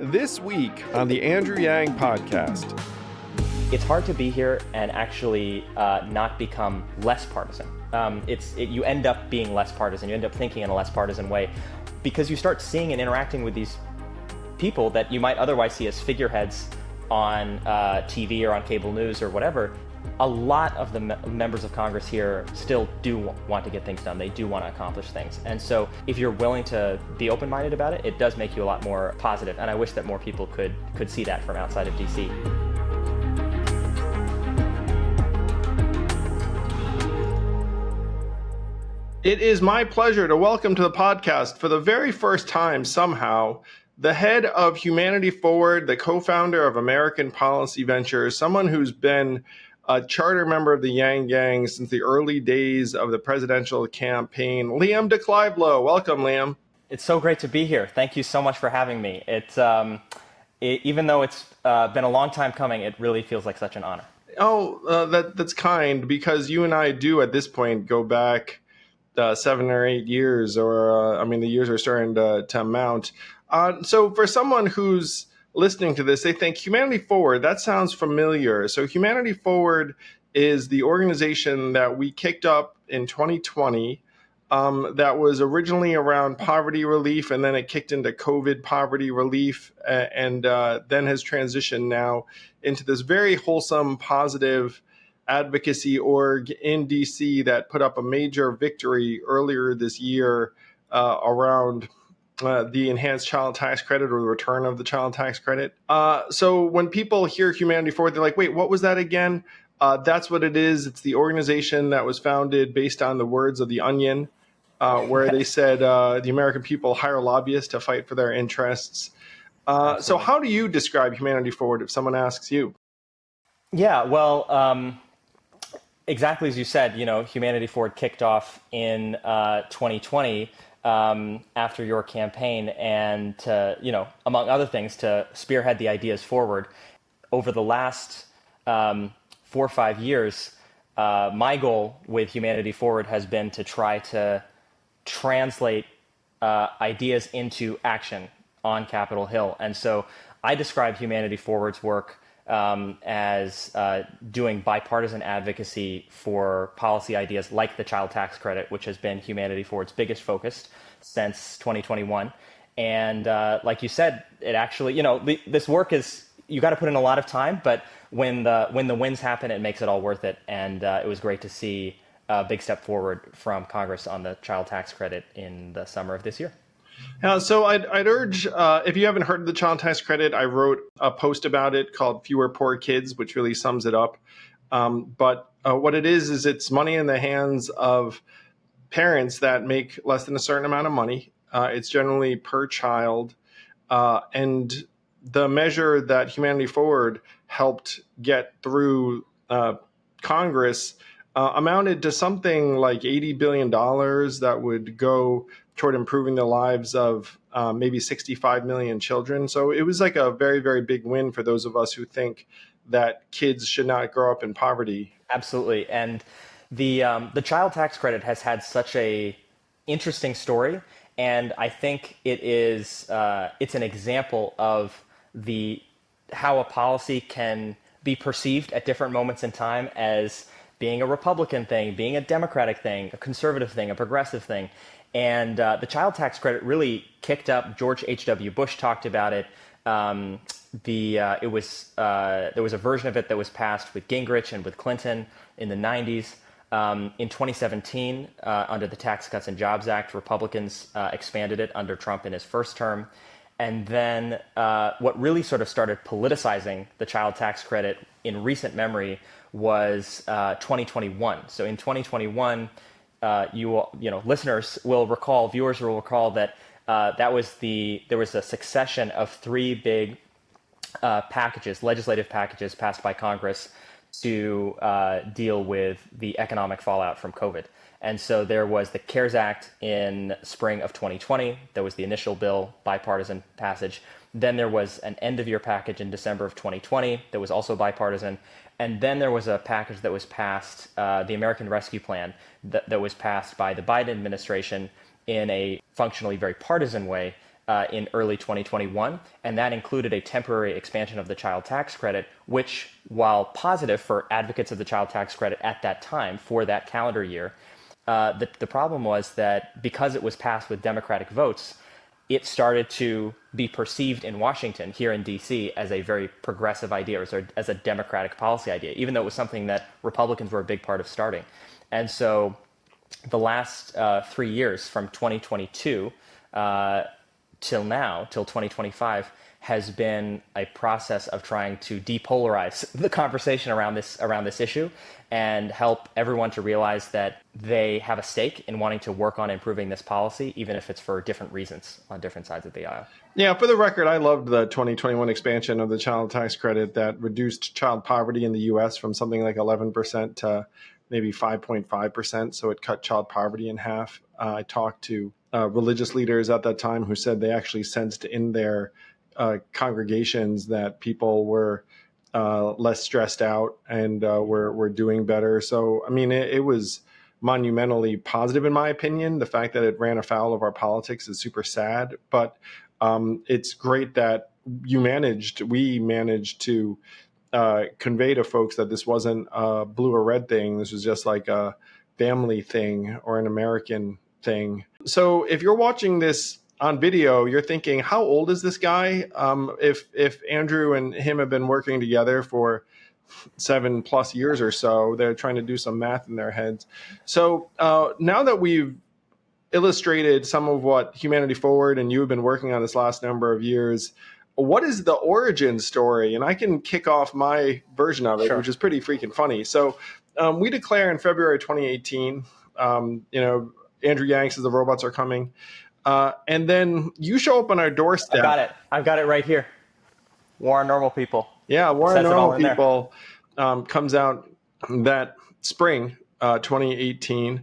This week on the Andrew Yang podcast. It's hard to be here and actually not become less partisan. You end up being less partisan. You end up thinking in a less partisan way because you start seeing and interacting with these people that you might otherwise see as figureheads on TV or on cable news or whatever. A lot of the members of Congress here still do want to get things done. They do want to accomplish things. And so if you're willing to be open-minded about it, it does make you a lot more positive. And I wish that more people could see that from outside of DC. It is my pleasure to welcome to the podcast for the very first time somehow, the head of Humanity Forward, the co-founder of American Policy Ventures, someone who's been a charter member of the Yang Gang since the early days of the presidential campaign, Liam deClive-Lowe. Welcome, Liam. It's so great to be here. Thank you so much for having me. Even though it's been a long time coming, it really feels like such an honor. That's kind, because you and I do at this point go back 7 or 8 years, or the years are starting to mount. So for someone who's listening to this, they think Humanity Forward, that sounds familiar. So Humanity Forward is the organization that we kicked up in 2020 that was originally around poverty relief, and then it kicked into COVID poverty relief, and then has transitioned now into this very wholesome, positive advocacy org in DC that put up a major victory earlier this year around the enhanced child tax credit, or the return of the child tax credit. So when people hear Humanity Forward, they're like, wait, what was that again? That's what it is. It's the organization that was founded based on the words of The Onion, where they said the American people hire lobbyists to fight for their interests. So how do you describe Humanity Forward if someone asks you? Yeah, well, exactly as you said, Humanity Forward kicked off in 2020 after your campaign, and to, among other things, to spearhead the ideas forward. Over the last 4 or 5 years, my goal with Humanity Forward has been to try to translate ideas into action on Capitol Hill. And so I describe Humanity Forward's work as doing bipartisan advocacy for policy ideas like the child tax credit, which has been Humanity Forward's biggest focus since 2021. And like you said, it actually, this work is, you got to put in a lot of time, but when the wins happen, it makes it all worth it. And it was great to see a big step forward from Congress on the child tax credit in the summer of this year. So I'd urge, if you haven't heard of the child tax credit, I wrote a post about it called Fewer Poor Kids, which really sums it up. But what it is it's money in the hands of parents that make less than a certain amount of money. It's generally per child. And the measure that Humanity Forward helped get through Congress amounted to something like $80 billion that would go toward improving the lives of maybe 65 million children. So it was like a very, very big win for those of us who think that kids should not grow up in poverty. Absolutely. And the child tax credit has had such a interesting story. And I think it's an example of how a policy can be perceived at different moments in time as being a Republican thing, being a Democratic thing, a conservative thing, a progressive thing. And the child tax credit really kicked up. George H.W. Bush talked about it. There was a version of it that was passed with Gingrich and with Clinton in the 90s. In 2017, under the Tax Cuts and Jobs Act, Republicans expanded it under Trump in his first term. And then what really sort of started politicizing the child tax credit in recent memory was 2021. So in 2021, listeners will recall, viewers will recall that there was a succession of 3 big legislative packages passed by Congress to deal with the economic fallout from COVID. And so there was the CARES Act in spring of 2020. There was the initial bill, bipartisan passage. Then there was an end-of-year package in December of 2020 that was also bipartisan. And then there was a package that was passed, the American Rescue Plan, that was passed by the Biden administration in a functionally very partisan way in early 2021, and that included a temporary expansion of the child tax credit, which, while positive for advocates of the child tax credit at that time for that calendar year, the problem was that because it was passed with Democratic votes, it started to be perceived in Washington, here in D.C., as a very progressive idea, or as a Democratic policy idea, even though it was something that Republicans were a big part of starting. And so the last 3 years, from 2022 till now, till 2025, has been a process of trying to depolarize the conversation around this issue and help everyone to realize that they have a stake in wanting to work on improving this policy, even if it's for different reasons on different sides of the aisle. Yeah, for the record, I loved the 2021 expansion of the child tax credit that reduced child poverty in the U.S. from something like 11% to maybe 5.5%. So it cut child poverty in half. I talked to religious leaders at that time who said they actually sensed in their congregations that people were less stressed out and were doing better. So, I mean, it was monumentally positive, in my opinion. The fact that it ran afoul of our politics is super sad, but it's great that we managed to convey to folks that this wasn't a blue or red thing. This was just like a family thing or an American thing. So if you're watching this on video, you're thinking, how old is this guy? If Andrew and him have been working together for 7+ years or so, they're trying to do some math in their heads. So now that we've illustrated some of what Humanity Forward and you have been working on this last number of years, what is the origin story? And I can kick off my version of it, Sure. which is pretty freaking funny. So we declare in February 2018, Andrew Yang says the robots are coming. And then you show up on our doorstep. I've got it right here. War on Normal People. Yeah, War on Normal People comes out that spring, 2018.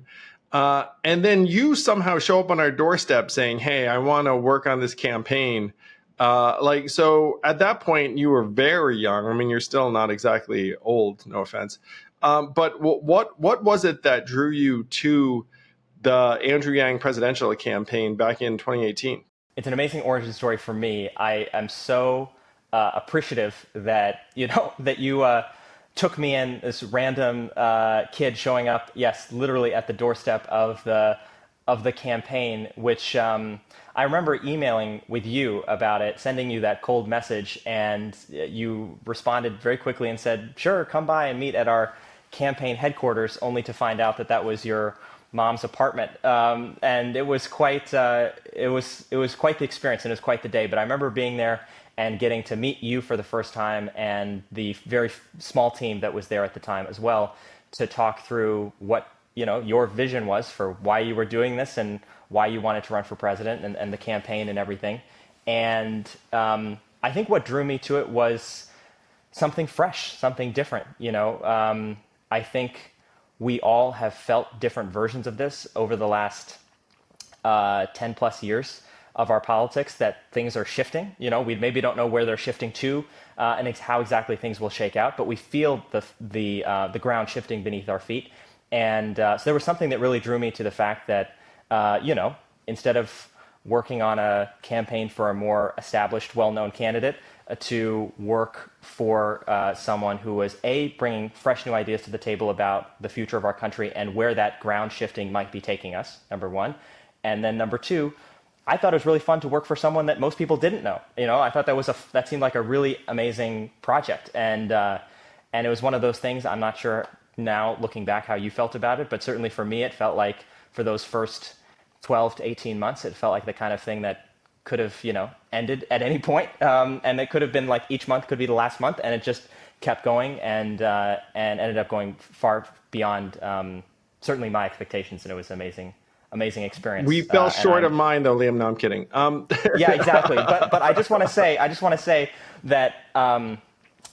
And then you somehow show up on our doorstep saying, hey, I want to work on this campaign. So at that point, you were very young. I mean, you're still not exactly old, no offense. But what was it that drew you to the Andrew Yang presidential campaign back in 2018? It's an amazing origin story for me. I am so appreciative that you took me in, this random kid showing up, yes, literally at the doorstep of the campaign, which I remember emailing with you about it, sending you that cold message, and you responded very quickly and said, sure, come by and meet at our campaign headquarters, only to find out that was your mom's apartment, and it was quite it was quite the experience, and it was quite the day. But I remember being there and getting to meet you for the first time, and the very small team that was there at the time as well, to talk through what your vision was for why you were doing this and why you wanted to run for president, and the campaign and everything. And I think what drew me to it was something fresh, something different. I think we all have felt different versions of this over the last 10+ years of our politics, that things are shifting. We maybe don't know where they're shifting to and how exactly things will shake out, but we feel the ground shifting beneath our feet. And so there was something that really drew me to the fact that, instead of working on a campaign for a more established, well-known candidate, to work for someone who was bringing fresh new ideas to the table about the future of our country and where that ground shifting might be taking us, number one. And then number two, I thought it was really fun to work for someone that most people didn't know. I thought that seemed like a really amazing project. And it was one of those things, I'm not sure now looking back how you felt about it, but certainly for me, it felt like for those first 12 to 18 months, it felt like the kind of thing that could have, ended at any point. And it could have been like each month could be the last month, and it just kept going and ended up going far beyond certainly my expectations, and it was an amazing experience. We fell short of mine, though, Liam. No, I'm kidding. Yeah, exactly. But I just want to say that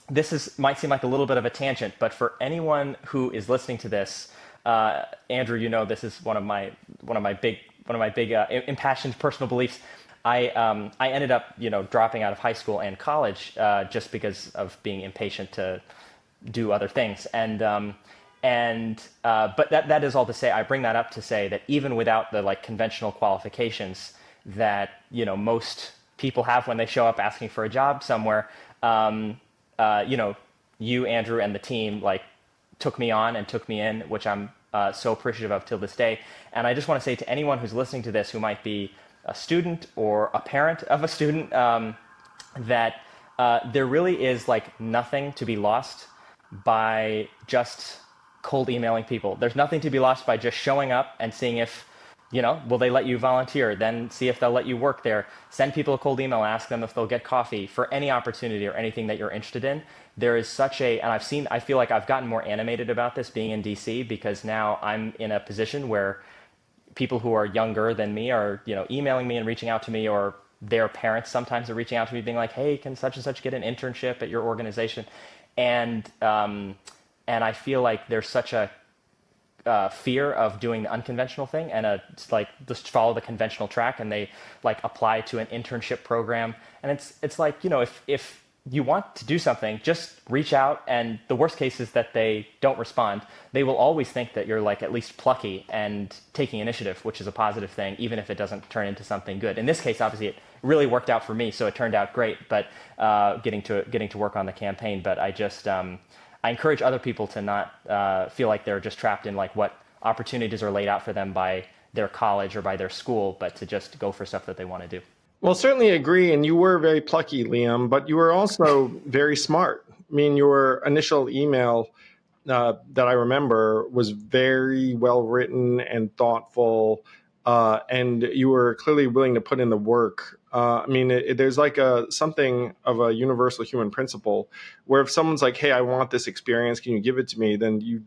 this might seem like a little bit of a tangent, but for anyone who is listening to this, Andrew, this is one of my big impassioned personal beliefs. I ended up, dropping out of high school and college just because of being impatient to do other things. But that is all to say. I bring that up to say that even without the conventional qualifications, that, most people have when they show up asking for a job somewhere. You, Andrew, and the team took me on and took me in, which I'm so appreciative of till this day. And I just want to say to anyone who's listening to this who might be a student or a parent of a student, that there really is nothing to be lost by just cold emailing people. There's nothing to be lost by just showing up and seeing if, will they let you volunteer? Then see if they'll let you work there. Send people a cold email, ask them if they'll get coffee for any opportunity or anything that you're interested in. There is and I feel like I've gotten more animated about this being in DC, because now I'm in a position where people who are younger than me are, emailing me and reaching out to me, or their parents sometimes are reaching out to me being like, hey, can such and such get an internship at your organization? And I feel like there's such a fear of doing the unconventional thing and just follow the conventional track, and they apply to an internship program. And it's if you want to do something, just reach out, and the worst case is that they don't respond. They will always think that you're at least plucky and taking initiative, which is a positive thing, even if it doesn't turn into something good. In this case, obviously, it really worked out for me, so it turned out great. But getting to work on the campaign. But I just I encourage other people to not feel like they're just trapped in what opportunities are laid out for them by their college or by their school, but to just go for stuff that they want to do. Well, certainly agree. And you were very plucky, Liam, but you were also very smart. I mean, your initial email that I remember was very well written and thoughtful, and you were clearly willing to put in the work. There's something of a universal human principle where if someone's like, hey, I want this experience, can you give it to me? Then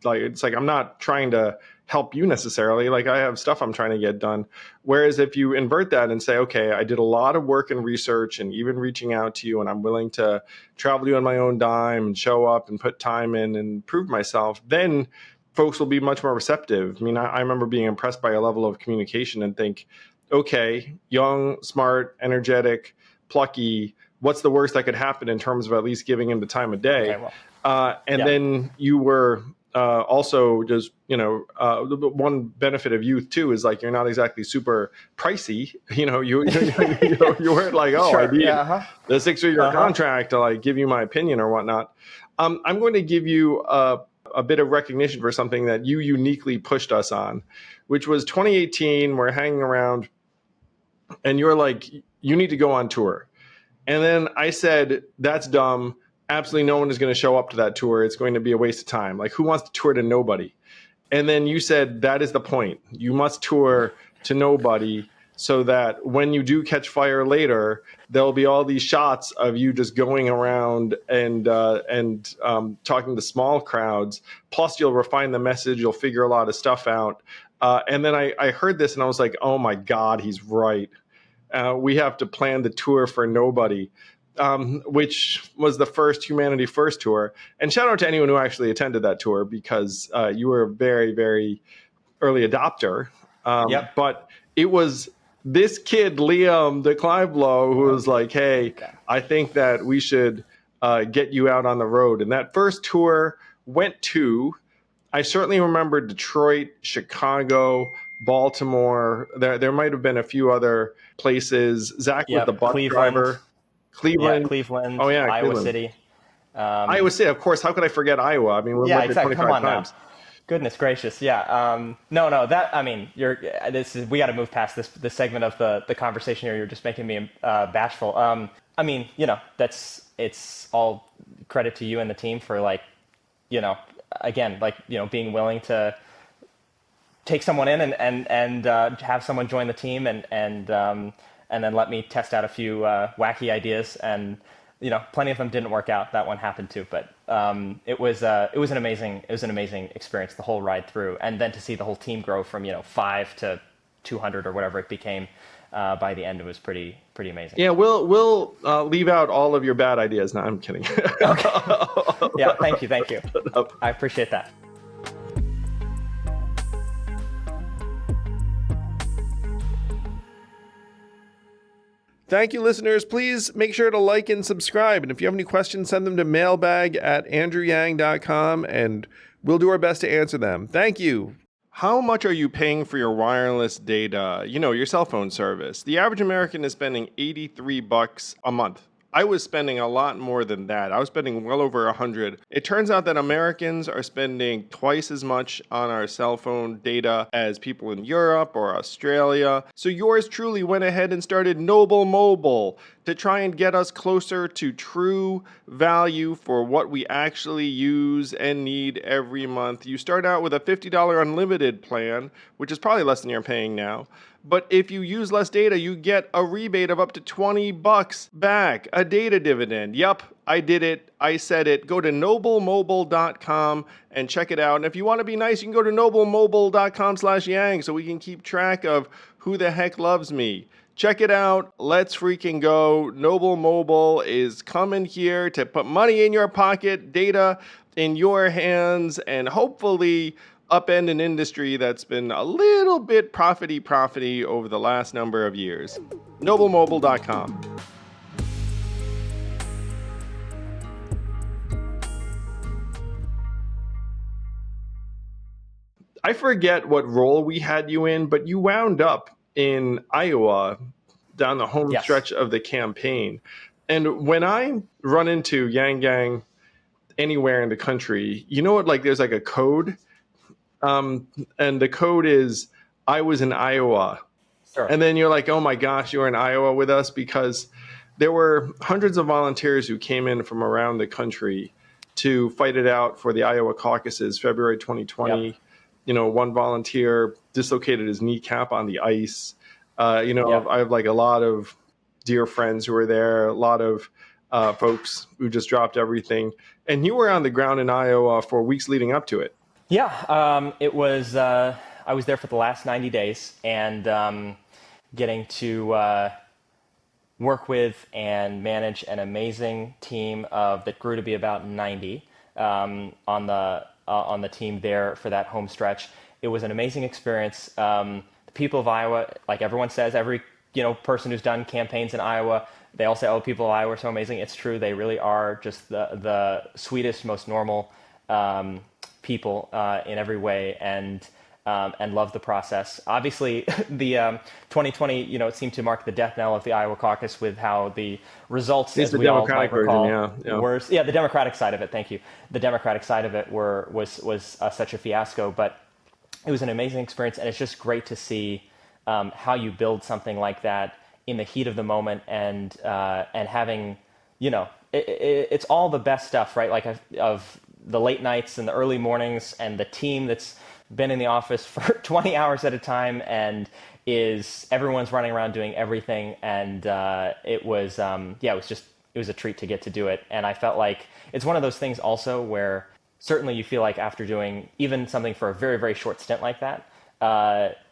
I'm not trying to help you necessarily. I have stuff I'm trying to get done. Whereas if you invert that and say, okay, I did a lot of work and research and even reaching out to you, and I'm willing to travel to you on my own dime and show up and put time in and prove myself, then folks will be much more receptive. I remember being impressed by a level of communication and think, okay, young, smart, energetic, plucky, what's the worst that could happen in terms of at least giving him the time of day? Okay, well, then you were also just, the one benefit of youth too is you're not exactly super pricey. You weren't sure. I need the 6-figure contract to give you my opinion or whatnot. I'm going to give you a bit of recognition for something that you uniquely pushed us on, which was 2018. We're hanging around and you're like, you need to go on tour. And then I said, that's dumb. Absolutely no one is going to show up to that tour. It's going to be a waste of time. Who wants to tour to nobody? And then you said, that is the point. You must tour to nobody so that when you do catch fire later, there'll be all these shots of you just going around and talking to small crowds. Plus, you'll refine the message. You'll figure a lot of stuff out. And then I heard this and I was like, oh my God, he's right. We have to plan the tour for nobody. Which was the first Humanity First tour. And shout out to anyone who actually attended that tour, because you were a very, very early adopter. Yep. But it was this kid, Liam, deClive-Lowe, who was like, hey, I think that we should get you out on the road. And that first tour went to, I certainly remember Detroit, Chicago, Baltimore. There might have been a few other places. Zach was the bus driver. Cleveland. Yeah, Cleveland. Oh, yeah, Iowa Cleveland. City. Iowa City, of course. How could I forget Iowa? We've yeah, lived exactly. 25 Come on times. now. Goodness gracious. Yeah. No. We got to move past this segment of the conversation here. You're just making me bashful. It's all credit to you and the team for being willing to take someone in and have someone join the team and then let me test out a few wacky ideas, and plenty of them didn't work out. That one happened too, but it was an amazing experience the whole ride through, and then to see the whole team grow from 5 to 200 or whatever it became by the end, it was pretty amazing. Yeah, we'll leave out all of your bad ideas. No, I'm kidding. Okay. Yeah, thank you. I appreciate that. Thank you, listeners. Please make sure to like and subscribe. And if you have any questions, send them to mailbag@andrewyang.com, and we'll do our best to answer them. Thank you. How much are you paying for your wireless data? Your cell phone service. The average American is spending $83 a month. I was spending a lot more than that. I was spending well over 100. It turns out that Americans are spending twice as much on our cell phone data as people in Europe or Australia. So yours truly went ahead and started Noble Mobile to try and get us closer to true value for what we actually use and need every month. You start out with a $50 unlimited plan, which is probably less than you're paying now. But if you use less data, you get a rebate of up to $20 back, a data dividend. Yup, I did it. I said it. Go to noblemobile.com and check it out. And if you want to be nice, you can go to noblemobile.com/yang so we can keep track of who the heck loves me. Check it out. Let's freaking go. Noble Mobile is coming here to put money in your pocket, data in your hands, and hopefully upend an industry that's been a little bit profity over the last number of years. Noblemobile.com. I forget what role we had you in, but you wound up in Iowa down the home Yes. stretch of the campaign. And when I run into Yang Gang anywhere in the country, there's like a code. And the code is, I was in Iowa. Sure. And then you're like, oh my gosh, you were in Iowa with us, because there were hundreds of volunteers who came in from around the country to fight it out for the Iowa caucuses, February 2020. Yep. One volunteer dislocated his kneecap on the ice. Yep. I have like a lot of dear friends who were there, a lot of folks who just dropped everything. And you were on the ground in Iowa for weeks leading up to it. Yeah, it was. I was there for the last 90 days, and getting to work with and manage an amazing team that grew to be about 90 on the team there for that home stretch. It was an amazing experience. The people of Iowa, like everyone says, every person who's done campaigns in Iowa, they all say, "Oh, people of Iowa are so amazing." It's true; they really are just the sweetest, most normal people in every way, and love the process. Obviously, the 2020, it seemed to mark the death knell of the Iowa caucus with how the results, as we all might recall, were the Democratic side of it. Thank you. The Democratic side of it was such a fiasco, but it was an amazing experience, and it's just great to see how you build something like that in the heat of the moment, and having, it's all the best stuff, right? Like of the late nights and the early mornings, and the team that's been in the office for 20 hours at a time, and everyone's running around doing everything. And it was a treat to get to do it. And I felt like it's one of those things also where certainly you feel like after doing even something for a very, very short stint like that,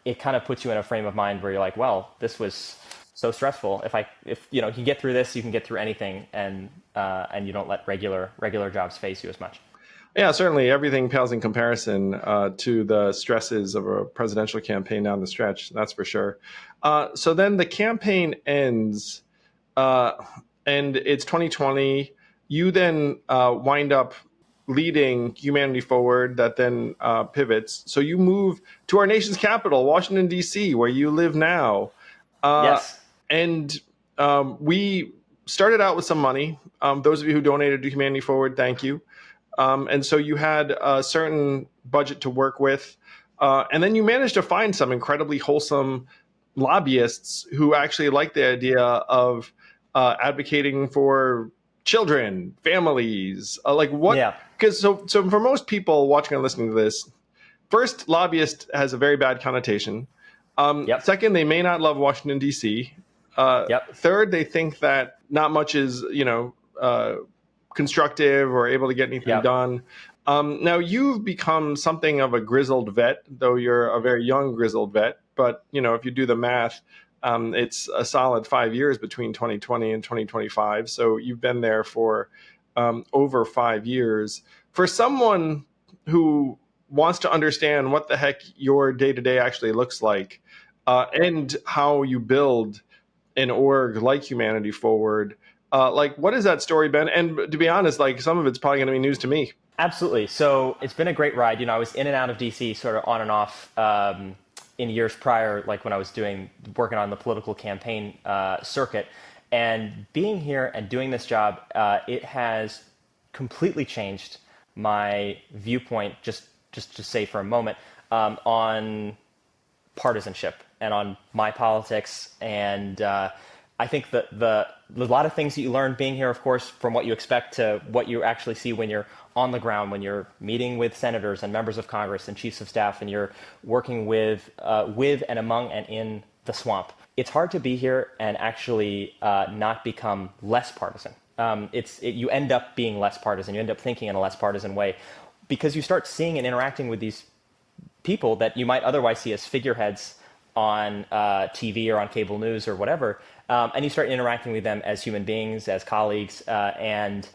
it kind of puts you in a frame of mind where you're like, well, this was so stressful. If you can get through this, you can get through anything, and you don't let regular jobs face you as much. Yeah, certainly everything pales in comparison to the stresses of a presidential campaign down the stretch. That's for sure. So then the campaign ends, and it's 2020. You then wind up leading Humanity Forward, that then pivots. So you move to our nation's capital, Washington, D.C., where you live now. Yes. And we started out with some money. Those of you who donated to Humanity Forward, thank you. And so you had a certain budget to work with. And then you managed to find some incredibly wholesome lobbyists who actually like the idea of advocating for children, families, like what? Yeah. Because so for most people watching and listening to this, first, lobbyist has a very bad connotation. Yep. Second, they may not love Washington, D.C. Yep. Third, they think that not much is, constructive or able to get anything done. Now, you've become something of a grizzled vet, though you're a very young grizzled vet. But, if you do the math, it's a solid 5 years between 2020 and 2025. So you've been there for over 5 years. For someone who wants to understand what the heck your day-to-day actually looks like, and how you build an org like Humanity Forward, Like, what has that story been? And to be honest, like some of it's probably going to be news to me. Absolutely. So it's been a great ride. I was in and out of DC sort of on and off in years prior, like when I was working on the political campaign circuit. And being here and doing this job, it has completely changed my viewpoint, just to say for a moment, on partisanship and on my politics. And I think that a lot of things that you learn being here, of course, from what you expect to what you actually see when you're on the ground, when you're meeting with senators and members of Congress and chiefs of staff, and you're working with and among and in the swamp. It's hard to be here and actually not become less partisan. You end up being less partisan. You end up thinking in a less partisan way because you start seeing and interacting with these people that you might otherwise see as figureheads on TV or on cable news or whatever, and you start interacting with them as human beings, as colleagues, and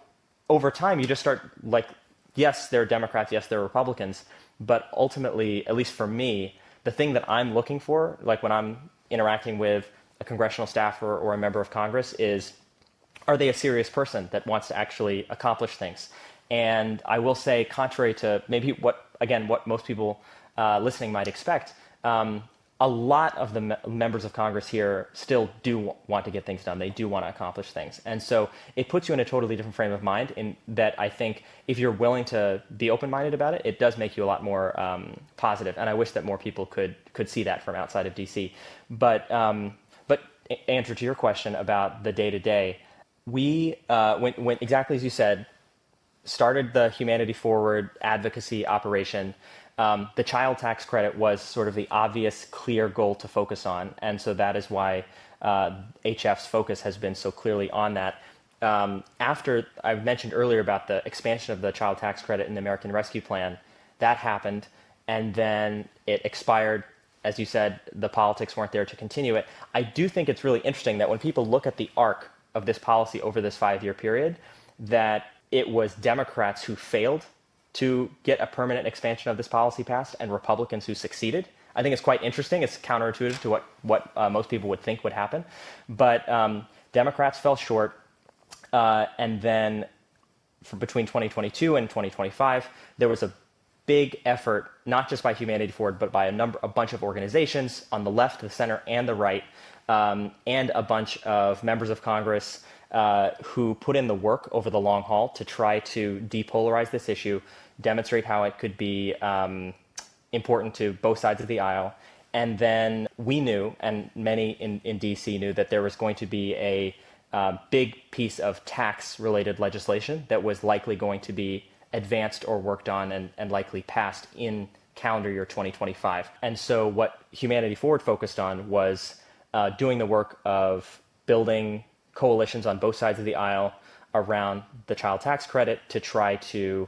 over time you just start like, yes, they're Democrats, yes, they're Republicans, but ultimately, at least for me, the thing that I'm looking for, like when I'm interacting with a congressional staffer or a member of Congress, is are they a serious person that wants to actually accomplish things? And I will say, contrary to maybe what most people listening might expect, a lot of the members of Congress here still do want to get things done. They do want to accomplish things. And so it puts you in a totally different frame of mind in that I think if you're willing to be open-minded about it, it does make you a lot more positive. And I wish that more people could see that from outside of DC. But answer to your question about the day-to-day, we, when exactly as you said, started the Humanity Forward advocacy operation. The child tax credit was sort of the obvious, clear goal to focus on. And so that is why HF's focus has been so clearly on that. After I mentioned earlier about the expansion of the child tax credit in the American Rescue Plan, that happened. And then it expired. As you said, the politics weren't there to continue it. I do think it's really interesting that when people look at the arc of this policy over this 5-year period, that it was Democrats who failed to get a permanent expansion of this policy passed and Republicans who succeeded. I think it's quite interesting. It's counterintuitive to what most people would think would happen. But Democrats fell short. And then between 2022 and 2025, there was a big effort, not just by Humanity Forward, but by a bunch of organizations on the left, the center, and the right, and a bunch of members of Congress who put in the work over the long haul to try to depolarize this issue, demonstrate how it could be important to both sides of the aisle. And then we knew, and many in DC knew, that there was going to be a big piece of tax-related legislation that was likely going to be advanced or worked on and likely passed in calendar year 2025. And so what Humanity Forward focused on was doing the work of building coalitions on both sides of the aisle around the child tax credit to try to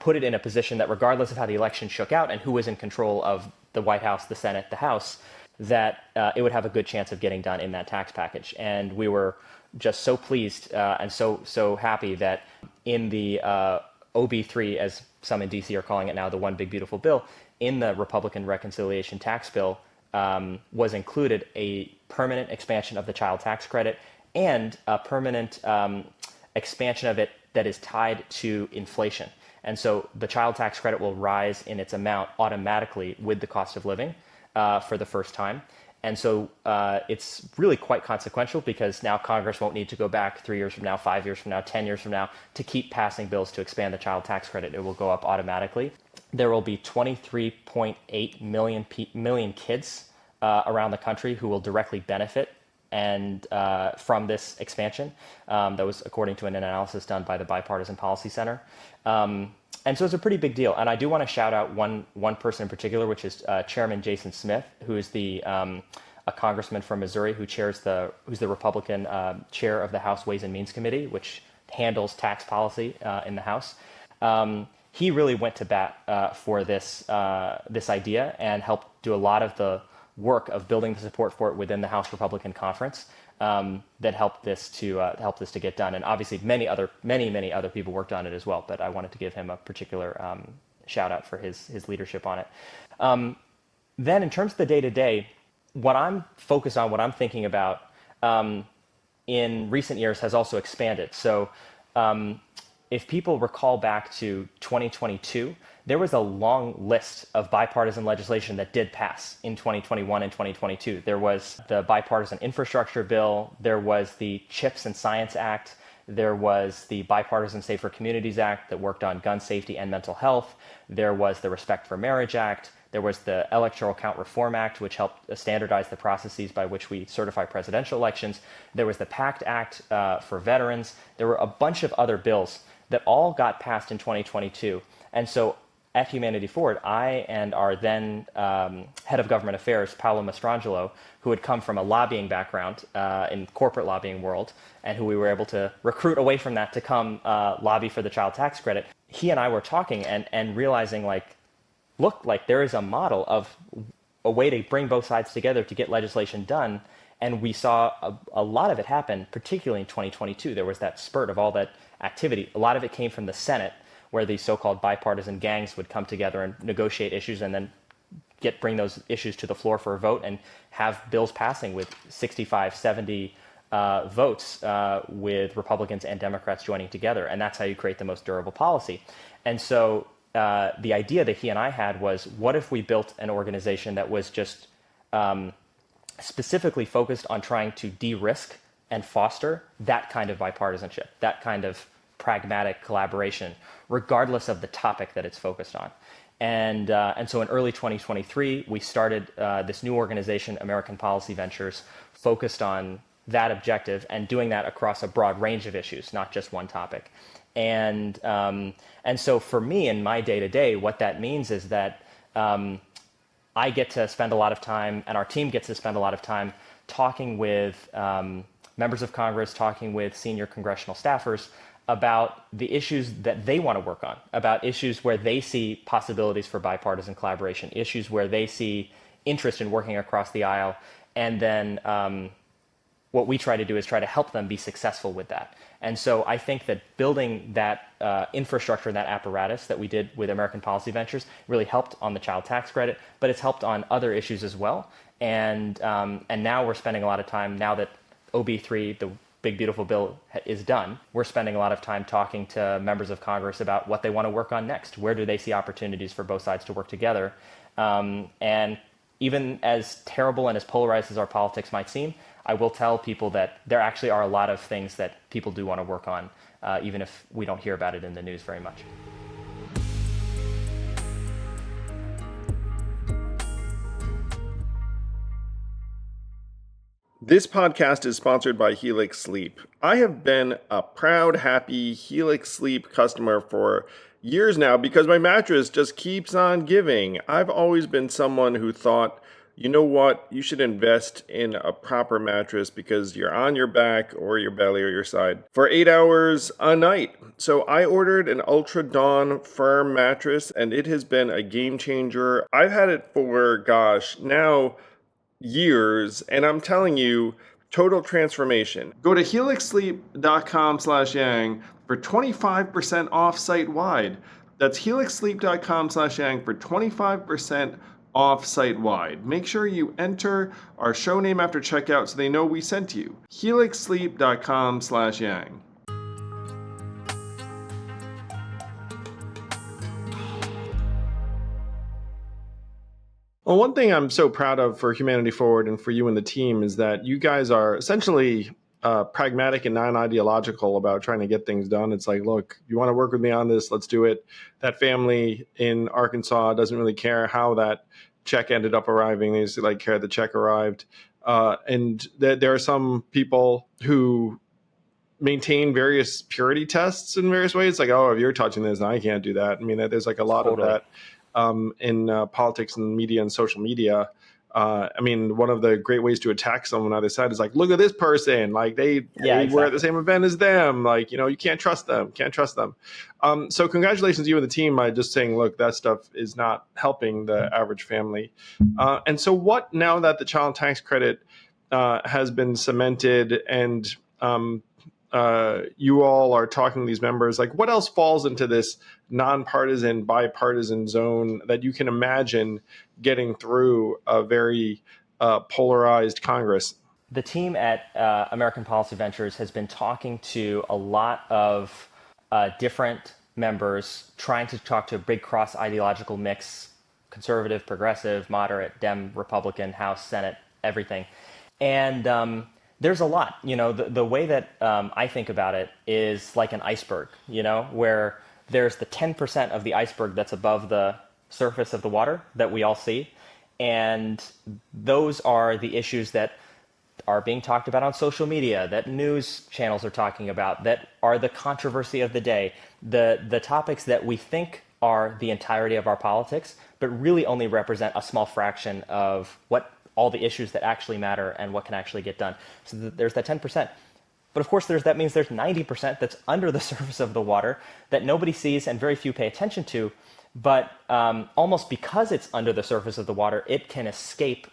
put it in a position that regardless of how the election shook out and who was in control of the White House, the Senate, the House, that it would have a good chance of getting done in that tax package. And we were just so pleased and so happy that in the OB3, as some in DC are calling it now, the One Big Beautiful Bill, in the Republican reconciliation tax bill was included a permanent expansion of the child tax credit and a permanent expansion of it that is tied to inflation. And so the child tax credit will rise in its amount automatically with the cost of living for the first time. And so it's really quite consequential because now Congress won't need to go back 3 years from now, 5 years from now, 10 years from now to keep passing bills to expand the child tax credit. It will go up automatically. There will be 23.8 million kids around the country who will directly benefit and from this expansion. That was according to an analysis done by the Bipartisan Policy Center. And so it's a pretty big deal. And I do want to shout out one person in particular, which is Chairman Jason Smith, who is a congressman from Missouri who's the Republican chair of the House Ways and Means Committee, which handles tax policy in the House. He really went to bat for this idea and helped do a lot of the work of building the support for it within the House Republican Conference that helped this to get done. And obviously many other people worked on it as well, but I wanted to give him a particular shout out for his leadership on it. Then in terms of the day-to-day, what I'm focused on, what I'm thinking about, in recent years has also expanded. So if people recall back to 2022, there was a long list of bipartisan legislation that did pass in 2021 and 2022. There was the bipartisan infrastructure bill, there was the CHIPS and Science Act, there was the Bipartisan Safer Communities Act that worked on gun safety and mental health, there was the Respect for Marriage Act, there was the Electoral Count Reform Act, which helped standardize the processes by which we certify presidential elections. There was the PACT Act for veterans. There were a bunch of other bills that all got passed in 2022. And so at Humanity Forward, I and our then head of government affairs, Paolo Mastrangelo, who had come from a lobbying background in corporate lobbying world, and who we were able to recruit away from that to come lobby for the child tax credit, he and I were talking and realizing, like, look, like there is a model of a way to bring both sides together to get legislation done. And we saw a lot of it happen, particularly in 2022. There was that spurt of all that activity. A lot of it came from the Senate, where these so-called bipartisan gangs would come together and negotiate issues and then bring those issues to the floor for a vote and have bills passing with 65, 70 votes with Republicans and Democrats joining together. And that's how you create the most durable policy. And so the idea that he and I had was, what if we built an organization that was just specifically focused on trying to de-risk and foster that kind of bipartisanship, that kind of pragmatic collaboration, regardless of the topic that it's focused on. And so in early 2023, we started this new organization, American Policy Ventures, focused on that objective and doing that across a broad range of issues, not just one topic. And so for me in my day-to-day, what that means is that I get to spend a lot of time, and our team gets to spend a lot of time talking with members of Congress, talking with senior congressional staffers about the issues that they want to work on, about issues where they see possibilities for bipartisan collaboration, issues where they see interest in working across the aisle. And then what we try to do is try to help them be successful with that. And so I think that building that infrastructure, that apparatus that we did with American Policy Ventures really helped on the child tax credit, but it's helped on other issues as well. And now we're spending a lot of time, now that OB3, the Big Beautiful Bill, is done, we're spending a lot of time talking to members of Congress about what they want to work on next. Where do they see opportunities for both sides to work together? And even as terrible and as polarized as our politics might seem, I will tell people that there actually are a lot of things that people do want to work on, even if we don't hear about it in the news very much. This podcast is sponsored by Helix Sleep. I have been a proud, happy Helix Sleep customer for years now because my mattress just keeps on giving. I've always been someone who thought, you know what, you should invest in a proper mattress because you're on your back or your belly or your side for 8 hours a night. So I ordered an Ultra Dawn firm mattress and it has been a game changer. I've had it for, now years, and I'm telling you, total transformation. Go to helixsleep.com/yang for 25% off site-wide. That's helixsleep.com/yang for 25% off site-wide. Make sure you enter our show name after checkout so they know we sent you. helixsleep.com/yang. Well, one thing I'm so proud of for Humanity Forward and for you and the team is that you guys are essentially pragmatic and non-ideological about trying to get things done. It's like, look, you want to work with me on this, let's do it. That family in Arkansas doesn't really care how that check ended up arriving. They just care the check arrived. And there are some people who maintain various purity tests in various ways. Like, oh, if you're touching this, I can't do that. I mean, there's a lot of that. In politics and media and social media. I mean, one of the great ways to attack someone on the other side is look at this person. They were at the same event as them. You can't trust them. So congratulations to you and the team by just saying, look, that stuff is not helping the average family. And so what, now that the child tax credit has been cemented and you all are talking to these members, what else falls into this nonpartisan, bipartisan zone that you can imagine getting through a very polarized Congress? the team at American Policy Ventures has been talking to a lot of different members, trying to talk to a big cross ideological mix, conservative, progressive, moderate, Dem, Republican, House, Senate, everything. And there's a lot. The way that I think about it is like an iceberg, where there's the 10% of the iceberg that's above the surface of the water that we all see. And those are the issues that are being talked about on social media, that news channels are talking about, that are the controversy of the day, the topics that we think are the entirety of our politics, but really only represent a small fraction of what all the issues that actually matter and what can actually get done. So there's that 10%. But of course, that means there's 90% that's under the surface of the water that nobody sees and very few pay attention to. But almost because it's under the surface of the water, it can escape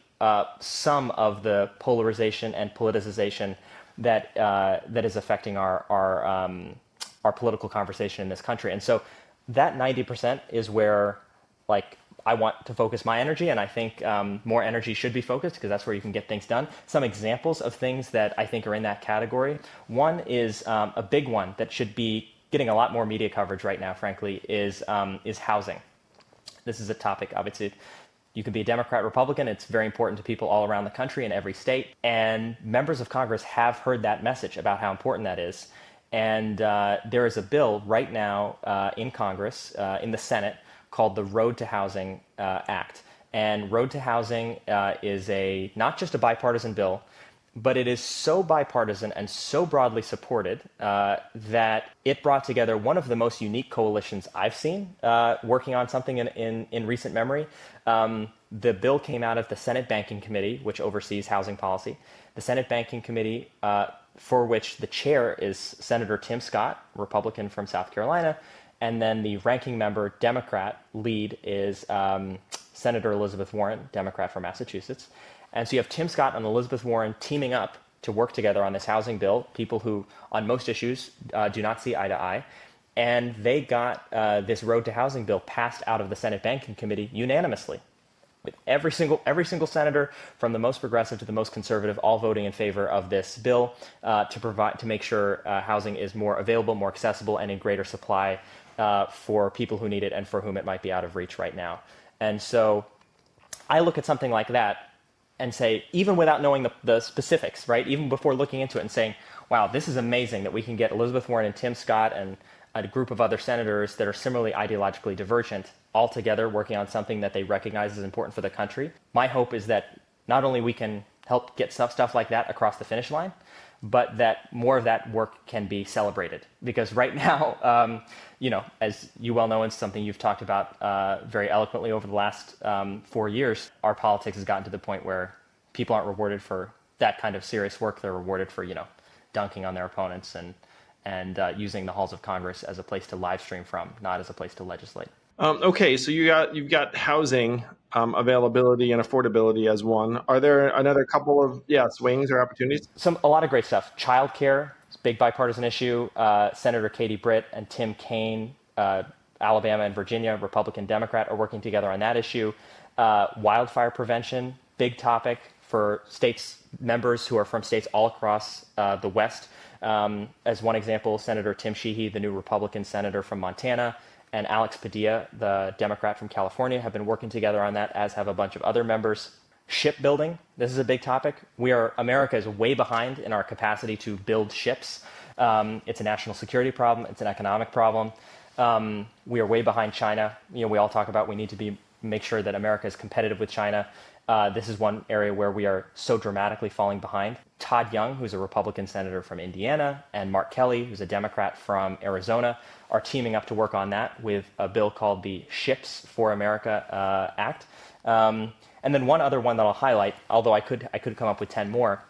some of the polarization and politicization that is affecting our political conversation in this country. And so that 90% is where, I want to focus my energy, and I think more energy should be focused because that's where you can get things done. Some examples of things that I think are in that category. One is a big one that should be getting a lot more media coverage right now, frankly, is housing. This is a topic, obviously, you can be a Democrat, Republican. It's very important to people all around the country in every state. And members of Congress have heard that message about how important that is. And there is a bill right now in Congress, in the Senate, called the Road to Housing Act. And Road to Housing is not just a bipartisan bill, but it is so bipartisan and so broadly supported that it brought together one of the most unique coalitions I've seen working on something in recent memory. The bill came out of the Senate Banking Committee, which oversees housing policy. The Senate Banking Committee, for which the chair is Senator Tim Scott, Republican from South Carolina, and then the ranking member, Democrat lead, is Senator Elizabeth Warren, Democrat from Massachusetts. And so you have Tim Scott and Elizabeth Warren teaming up to work together on this housing bill, people who on most issues do not see eye to eye. And they got this Road to Housing bill passed out of the Senate Banking Committee unanimously, with every single senator from the most progressive to the most conservative all voting in favor of this bill to make sure housing is more available, more accessible, and in greater supply for people who need it and for whom it might be out of reach right now. And so I look at something like that and say, even without knowing the specifics, right, even before looking into it and saying, wow, this is amazing that we can get Elizabeth Warren and Tim Scott and a group of other senators that are similarly ideologically divergent all together working on something that they recognize is important for the country. My hope is that not only we can help get stuff like that across the finish line, but that more of that work can be celebrated. Because right now, as you well know, and something you've talked about very eloquently over the last 4 years, our politics has gotten to the point where people aren't rewarded for that kind of serious work. They're rewarded for, dunking on their opponents and using the halls of Congress as a place to live stream from, not as a place to legislate. Okay, so you've got housing availability and affordability as one. Are there another couple of swings or opportunities? A lot of great stuff. Childcare, it's a big bipartisan issue. Senator Katie Britt and Tim Kaine, Alabama and Virginia, Republican, Democrat, are working together on that issue. Wildfire prevention, big topic for members who are from states all across the West. As one example, Senator Tim Sheehy, the new Republican senator from Montana, and Alex Padilla, the Democrat from California, have been working together on that, as have a bunch of other members. Shipbuilding, this is a big topic. America is way behind in our capacity to build ships. It's a national security problem. It's an economic problem. We are way behind China. We all talk about we need to make sure that America is competitive with China. This is one area where we are so dramatically falling behind. Todd Young, who's a Republican senator from Indiana, and Mark Kelly, who's a Democrat from Arizona, are teaming up to work on that with a bill called the Ships for America Act. And then one other one that I'll highlight, although I could come up with 10 more.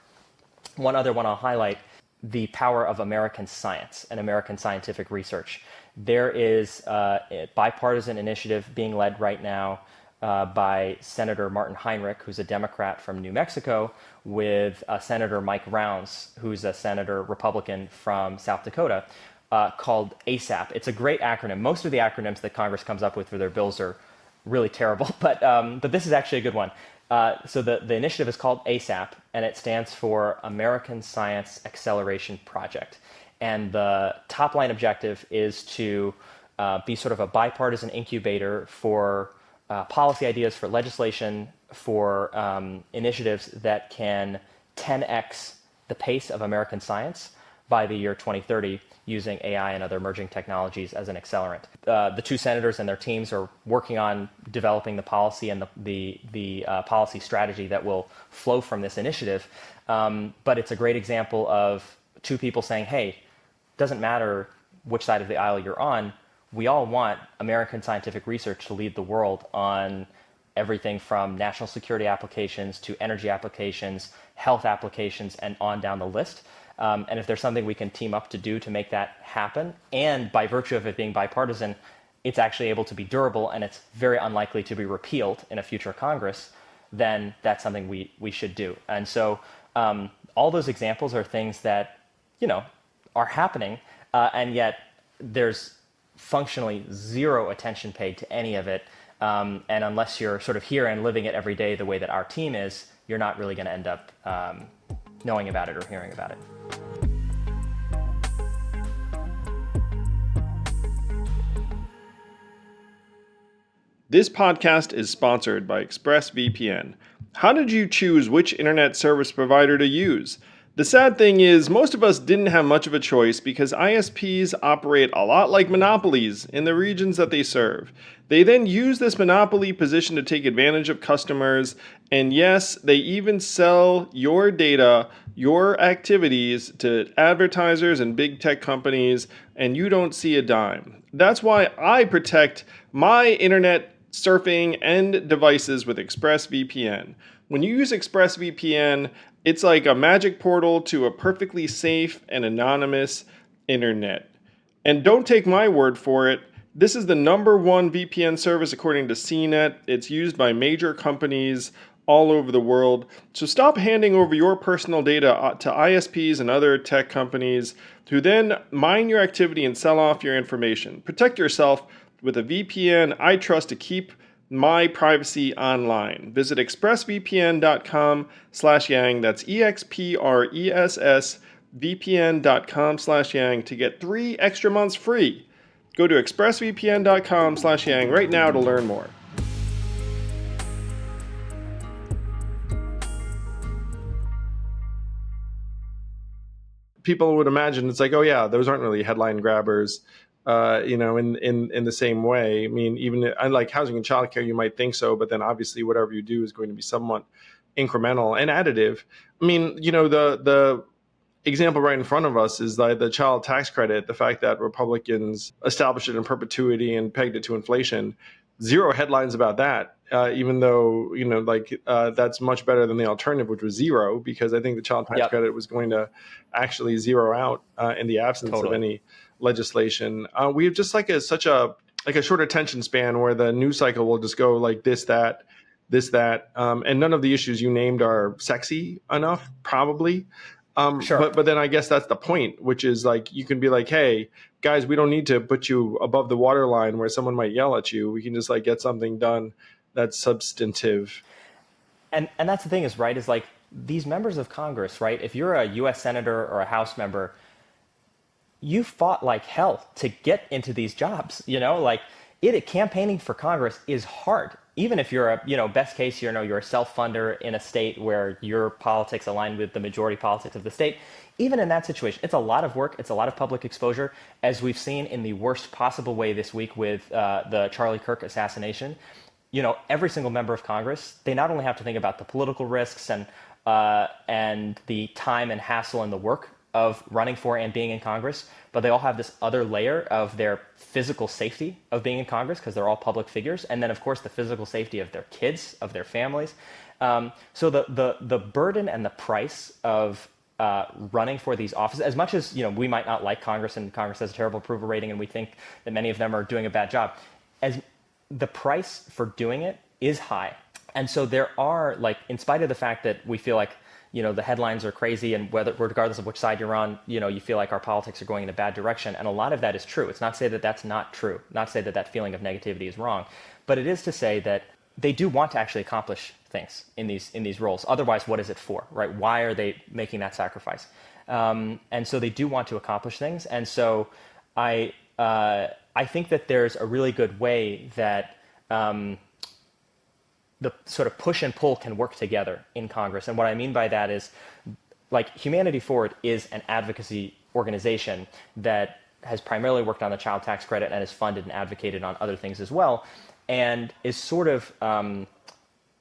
One other one I'll highlight, the power of American science and American scientific research. There is a bipartisan initiative being led right now by Senator Martin Heinrich, who's a Democrat from New Mexico, with Senator Mike Rounds, who's a senator Republican from South Dakota, called ASAP. It's a great acronym. Most of the acronyms that Congress comes up with for their bills are really terrible, but this is actually a good one. So the initiative is called ASAP, and it stands for American Science Acceleration Project. And the top line objective is to be sort of a bipartisan incubator for policy ideas, for legislation, for initiatives that can 10x the pace of American science by the year 2030 using AI and other emerging technologies as an accelerant. The two senators and their teams are working on developing the policy and the policy strategy that will flow from this initiative. But it's a great example of two people saying, hey, doesn't matter which side of the aisle you're on, we all want American scientific research to lead the world on everything from national security applications to energy applications, health applications, and on down the list. And if there's something we can team up to do to make that happen, and by virtue of it being bipartisan, it's actually able to be durable and it's very unlikely to be repealed in a future Congress, then that's something we should do. And so all those examples are things that, are happening, and yet there's functionally zero attention paid to any of it. And unless you're sort of here and living it every day the way that our team is, you're not really going to end up knowing about it or hearing about it. This podcast is sponsored by ExpressVPN. How did you choose which internet service provider to use? The sad thing is, most of us didn't have much of a choice because ISPs operate a lot like monopolies in the regions that they serve. They then use this monopoly position to take advantage of customers, and yes, they even sell your data, your activities to advertisers and big tech companies, and you don't see a dime. That's why I protect my internet surfing and devices with ExpressVPN. When you use ExpressVPN, it's like a magic portal to a perfectly safe and anonymous internet. And don't take my word for it. This is the #1 VPN service according to CNET. It's used by major companies all over the world. So stop handing over your personal data to ISPs and other tech companies who then mine your activity and sell off your information. Protect yourself with a VPN I trust to keep my privacy online. Visit expressvpn.com/yang. That's expressvpn.com/yang to get 3 extra months free. Go to expressvpn.com/yang right now to learn more. People would imagine it's like, oh yeah, those aren't really headline grabbers. In the same way. I mean, even unlike housing and childcare, you might think so, but then obviously whatever you do is going to be somewhat incremental and additive. I mean, the example right in front of us is the child tax credit, the fact that Republicans established it in perpetuity and pegged it to inflation. Zero headlines about that, even though, that's much better than the alternative, which was zero, because I think the child tax credit was going to actually zero out in the absence of any legislation. We have just such a short attention span where the news cycle will just go like this, that, and none of the issues you named are sexy enough, probably. Sure. But then I guess that's the point, which is you can be like, hey, guys, we don't need to put you above the waterline where someone might yell at you. We can just get something done that's substantive. And that's the thing is these members of Congress, right? If you're a U.S. Senator or a House member, you fought like hell to get into these jobs, campaigning for Congress is hard. Even if you're best case, you're a self-funder in a state where your politics align with the majority politics of the state. Even in that situation, it's a lot of work. It's a lot of public exposure, as we've seen in the worst possible way this week with the Charlie Kirk assassination. Every single member of Congress, they not only have to think about the political risks and the time and hassle and the work of running for and being in Congress, but they all have this other layer of their physical safety of being in Congress because they're all public figures, and then of course the physical safety of their kids, of their families. So the burden and the price of running for these offices, as much as we might not like Congress and Congress has a terrible approval rating and we think that many of them are doing a bad job, as the price for doing it is high. And so there are in spite of the fact that we feel like the headlines are crazy, and regardless of which side you're on, you feel like our politics are going in a bad direction. And a lot of that is true. It's not to say that that's not true, not to say that that feeling of negativity is wrong, but it is to say that they do want to actually accomplish things in these roles. Otherwise, what is it for, right? Why are they making that sacrifice? And so they do want to accomplish things. And so I think that there's a really good way that the sort of push and pull can work together in Congress. And what I mean by that is, like, Humanity Forward is an advocacy organization that has primarily worked on the child tax credit and has funded and advocated on other things as well, and is sort of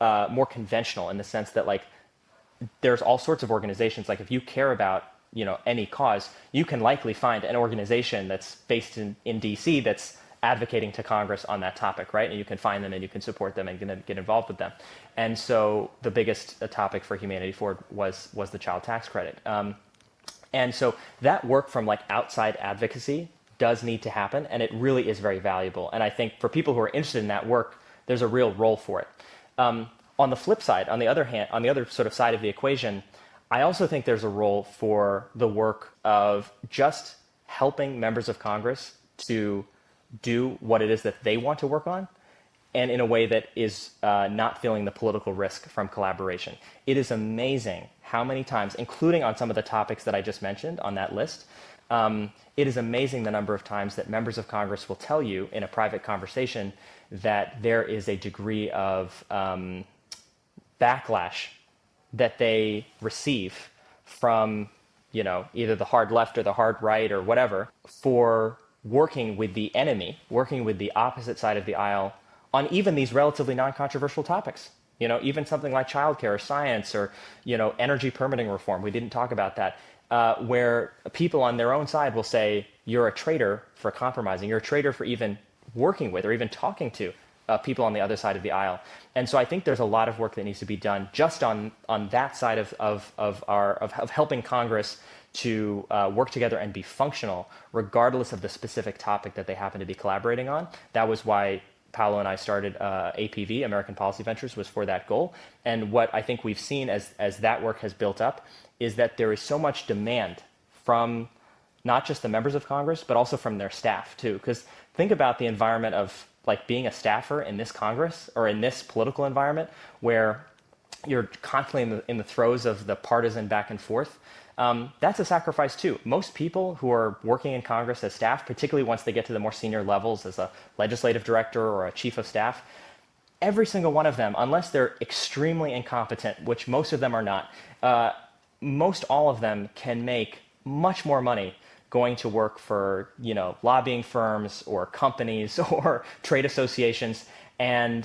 more conventional in the sense that, like, there's all sorts of organizations. Like, if you care about, you know, any cause, you can likely find an organization that's based in DC that's advocating to Congress on that topic, right? And you can find them and you can support them and get involved with them. And so the biggest topic for Humanity Forward was the child tax credit. And so that work from, like, outside advocacy does need to happen, and it really is very valuable. And I think for people who are interested in that work, there's a real role for it. On the flip side, on the other hand, on the other sort of side of the equation, I also think there's a role for the work of just helping members of Congress to do what it is that they want to work on, and in a way that is not feeling the political risk from collaboration. It is amazing how many times, including on some of the topics that I just mentioned on that list, it is amazing the number of times that members of Congress will tell you in a private conversation that there is a degree of backlash that they receive from, you know, either the hard left or the hard right or whatever, for working with the enemy, working with the opposite side of the aisle on even these relatively non-controversial topics. You know, even something like childcare or science or, you know, energy permitting reform. We didn't talk about that, where people on their own side will say, you're a traitor for compromising. You're a traitor for even working with or even talking to people on the other side of the aisle. And so I think there's a lot of work that needs to be done just on that side of helping Congress to work together and be functional, regardless of the specific topic that they happen to be collaborating on. That was why Paolo and I started APV, American Policy Ventures, was for that goal. And what I think we've seen as that work has built up is that there is so much demand from not just the members of Congress, but also from their staff too. Because think about the environment of, like, being a staffer in this Congress or in this political environment where you're constantly in the throes of the partisan back and forth. That's a sacrifice too. Most people who are working in Congress as staff, particularly once they get to the more senior levels as a legislative director or a chief of staff, every single one of them, unless they're extremely incompetent, which most of them are not, most all of them can make much more money going to work for, you know, lobbying firms or companies or trade associations, and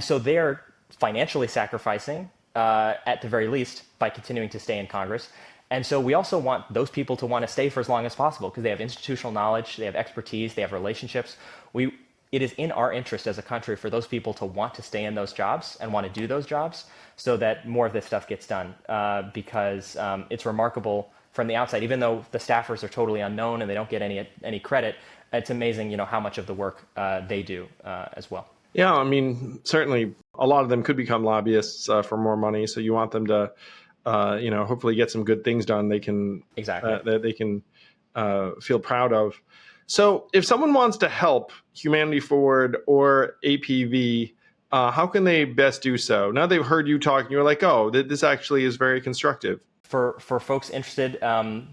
so they're financially sacrificing, at the very least, by continuing to stay in Congress. And so we also want those people to want to stay for as long as possible because they have institutional knowledge, they have expertise, they have relationships. It is in our interest as a country for those people to want to stay in those jobs and want to do those jobs so that more of this stuff gets done, because it's remarkable from the outside, even though the staffers are totally unknown and they don't get any credit, it's amazing, you know, how much of the work they do as well. Yeah, I mean, certainly a lot of them could become lobbyists for more money. So you want them to, you know, hopefully get some good things done. They can that they can feel proud of. So if someone wants to help Humanity Forward or APV, how can they best do so? Now they've heard you talk and you're like, oh, this actually is very constructive. For folks interested,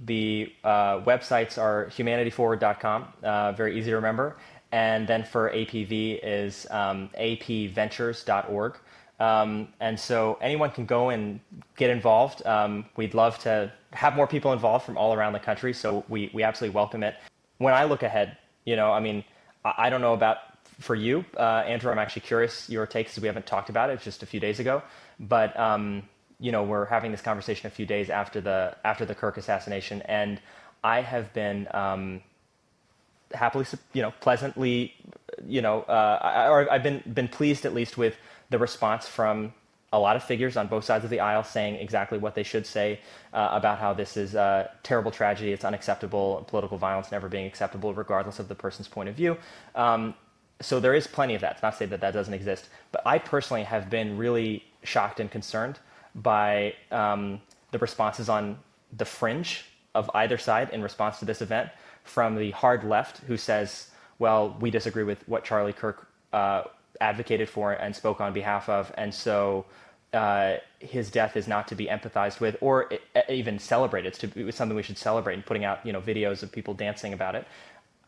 the websites are humanityforward.com, very easy to remember. And then for APV is apventures.org. And so anyone can go and get involved. We'd love to have more people involved from all around the country, so we absolutely welcome it. When I look ahead, you know, I mean, I don't know about for you, Andrew, I'm actually curious your take because we haven't talked about it just a few days ago. But, you know, we're having this conversation a few days after the Kirk assassination, and I have been happily, you know, pleasantly, you know, I've been pleased at least with the response from a lot of figures on both sides of the aisle saying exactly what they should say about how this is a terrible tragedy, it's unacceptable, political violence never being acceptable regardless of the person's point of view. So there is plenty of that. It's not to say that doesn't exist. But I personally have been really shocked and concerned by the responses on the fringe of either side in response to this event, from the hard left who says, well, we disagree with what Charlie Kirk advocated for and spoke on behalf of. And so his death is not to be empathized with or even celebrated. It's something we should celebrate, and putting out, videos of people dancing about it.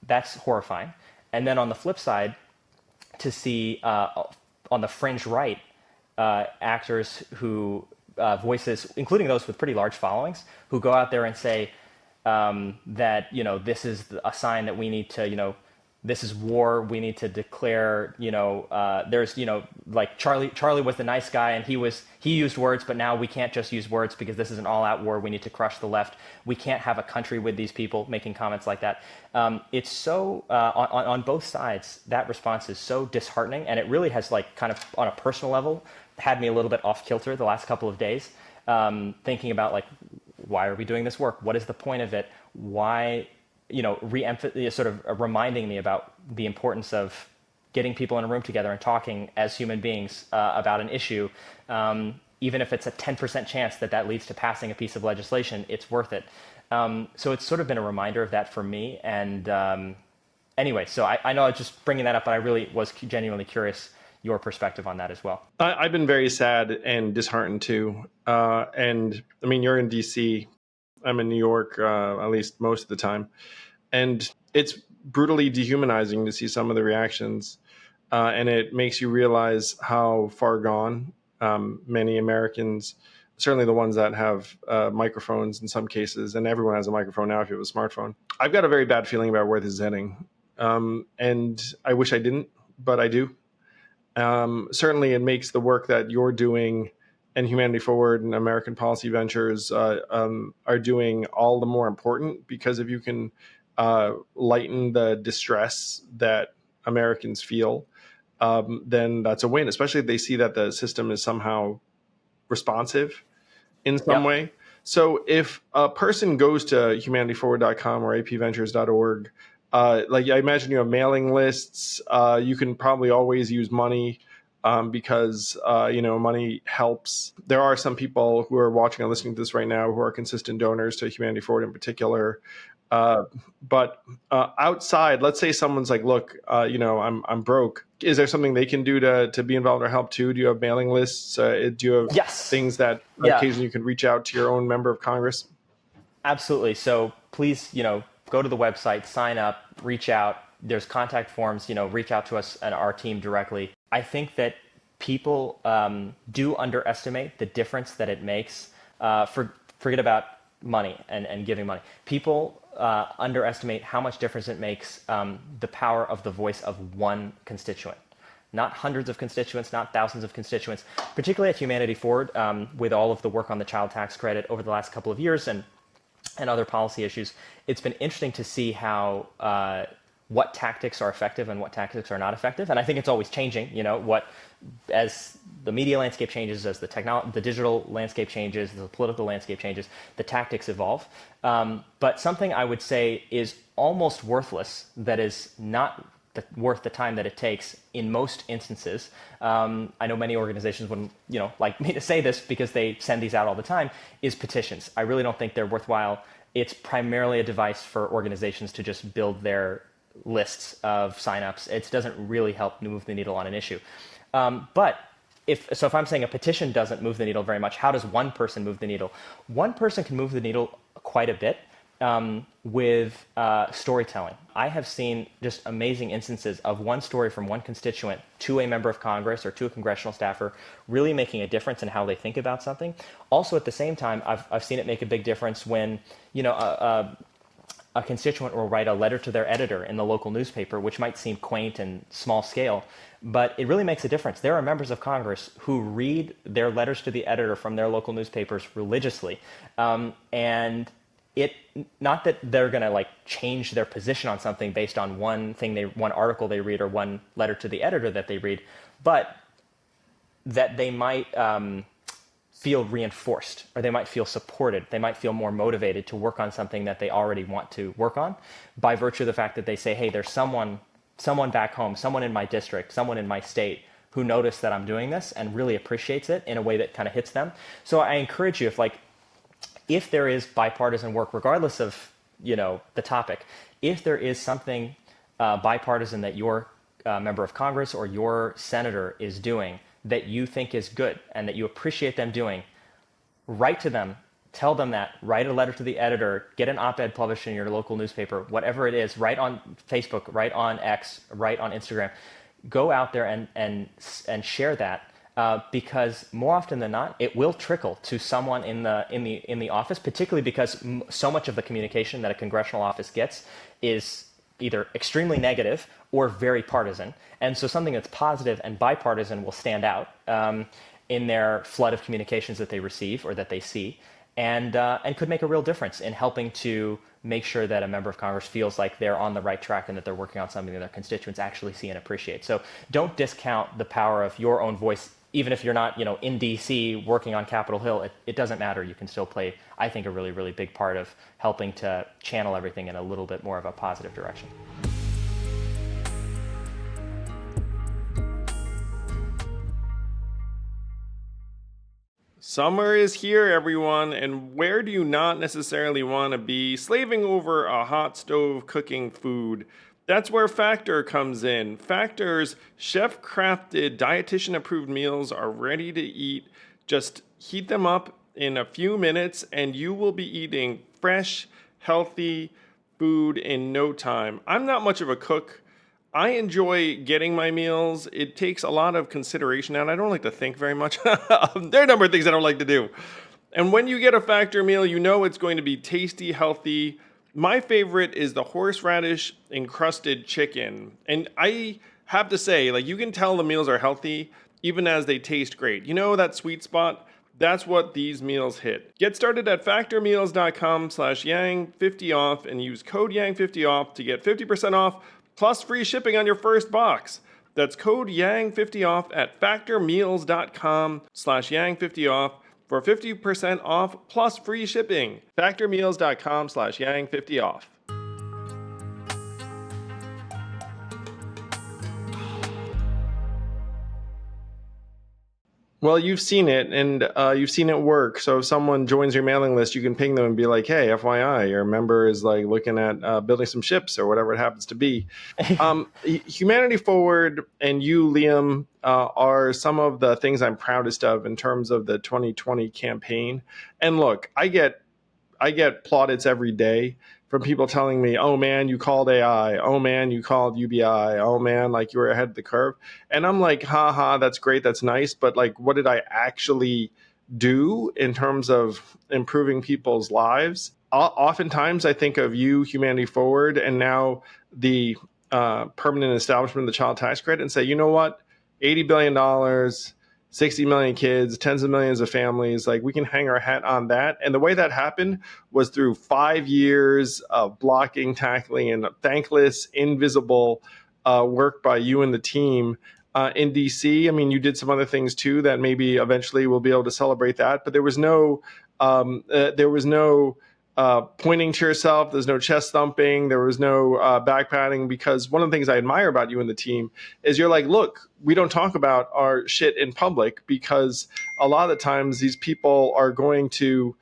That's horrifying. And then on the flip side, to see on the fringe right, actors who voices, including those with pretty large followings, who go out there and say that this is a sign that we need to this is war. We need to declare there's like Charlie was the nice guy and he used words, but now we can't just use words because this is an all-out war. We need to crush the left. We can't have a country with these people making comments like that. It's so on both sides, that response is so disheartening, and it really has, like, kind of on a personal level had me a little bit off kilter the last couple of days, thinking about, like, why are we doing this work? What is the point of it? Why, sort of reminding me about the importance of getting people in a room together and talking as human beings about an issue. Even if it's a 10% chance that leads to passing a piece of legislation, it's worth it. So it's sort of been a reminder of that for me. And anyway, so I know I was just bringing that up, but I really was genuinely curious your perspective on that as well. I've been very sad and disheartened too. And I mean, you're in DC. I'm in New York, at least most of the time. And it's brutally dehumanizing to see some of the reactions. And it makes you realize how far gone many Americans, certainly the ones that have microphones in some cases, and everyone has a microphone now if you have a smartphone. I've got a very bad feeling about where this is heading. And I wish I didn't, but I do. Certainly it makes the work that you're doing and Humanity Forward and American Policy Ventures are doing all the more important, because if you can lighten the distress that Americans feel, then that's a win, especially if they see that the system is somehow responsive in some way. So if a person goes to humanityforward.com or apventures.org, like I imagine you have mailing lists, you can probably always use money. Because money helps. There are some people who are watching and listening to this right now who are consistent donors to Humanity Forward in particular. But outside, let's say someone's like, look, I'm broke. Is there something they can do to be involved or help too? Do you have mailing lists? Do you have things that occasionally you can reach out to your own member of Congress? Absolutely. So please, go to the website, sign up, reach out. There's contact forms, reach out to us and our team directly. I think that people do underestimate the difference that it makes. Forget about money and giving money. People underestimate how much difference it makes, the power of the voice of one constituent. Not hundreds of constituents, not thousands of constituents, particularly at Humanity Forward, with all of the work on the child tax credit over the last couple of years and other policy issues. It's been interesting to see how what tactics are effective and what tactics are not effective. And I think it's always changing, as the media landscape changes, as the digital landscape changes, the political landscape changes, the tactics evolve. But something I would say is almost worthless, that is not worth the time that it takes in most instances. I know many organizations wouldn't, like me to say this because they send these out all the time, is petitions. I really don't think they're worthwhile. It's primarily a device for organizations to just build their lists of signups. It doesn't really help move the needle on an issue. But if I'm saying a petition doesn't move the needle very much, how does one person move the needle? One person can move the needle quite a bit with storytelling. I have seen just amazing instances of one story from one constituent to a member of Congress or to a congressional staffer really making a difference in how they think about something. Also, at the same time, I've seen it make a big difference when a constituent will write a letter to their editor in the local newspaper, which might seem quaint and small scale, but it really makes a difference. There are members of Congress who read their letters to the editor from their local newspapers religiously. And not that they're going to change their position on something based on one article they read or one letter to the editor that they read, but that they might feel reinforced, or they might feel supported. They might feel more motivated to work on something that they already want to work on by virtue of the fact that they say, hey, there's someone back home, someone in my district, someone in my state who noticed that I'm doing this and really appreciates it in a way that kind of hits them. So I encourage you, if there is bipartisan work, regardless of, the topic, if there is something bipartisan that you're member of Congress or your senator is doing that you think is good and that you appreciate them doing, write to them, tell them that, write a letter to the editor, get an op-ed published in your local newspaper, whatever it is, write on Facebook, write on X, write on Instagram. Go out there and share that. Because more often than not, it will trickle to someone in the office, particularly because so much of the communication that a congressional office gets is either extremely negative or very partisan. And so something that's positive and bipartisan will stand out in their flood of communications that they receive or that they see, and could make a real difference in helping to make sure that a member of Congress feels like they're on the right track and that they're working on something that their constituents actually see and appreciate. So don't discount the power of your own voice. Even if you're not, in D.C. working on Capitol Hill, it doesn't matter. You can still play, I think, a really, really big part of helping to channel everything in a little bit more of a positive direction. Summer is here, everyone, and where do you not necessarily want to be? Slaving over a hot stove cooking food. That's where Factor comes in. Factor's chef-crafted, dietitian-approved meals are ready to eat. Just heat them up in a few minutes, and you will be eating fresh, healthy food in no time. I'm not much of a cook. I enjoy getting my meals. It takes a lot of consideration, and I don't like to think very much. There are a number of things I don't like to do. And when you get a Factor meal, you know it's going to be tasty, healthy. My favorite is the horseradish encrusted chicken. And I have to say, you can tell the meals are healthy even as they taste great. You know that sweet spot? That's what these meals hit. Get started at factormeals.com/yang50off and use code yang50off to get 50% off plus free shipping on your first box. That's code yang50off at factormeals.com/yang50off for 50% off plus free shipping. Factormeals.com/yang50off. Well, you've seen it, and you've seen it work. So if someone joins your mailing list, you can ping them and be like, hey, FYI, your member is looking at building some ships or whatever it happens to be. Humanity Forward and you, Liam, are some of the things I'm proudest of in terms of the 2020 campaign. And look, I get plaudits every day from people telling me, oh man, you called AI. Oh man, you called UBI. Oh man, you were ahead of the curve. And I'm like, haha, that's great. That's nice. But what did I actually do in terms of improving people's lives? Oftentimes I think of you, Humanity Forward, and now the permanent establishment of the child tax credit and say, you know what? $80 billion, 60 million kids, tens of millions of families, we can hang our hat on that. And the way that happened was through 5 years of blocking, tackling, and thankless, invisible work by you and the team in DC. I mean, you did some other things too that maybe eventually we'll be able to celebrate that. But there was no pointing to yourself. There's no chest thumping. There was no back patting, because one of the things I admire about you and the team is you're like, look, we don't talk about our shit in public because a lot of the times these people are going to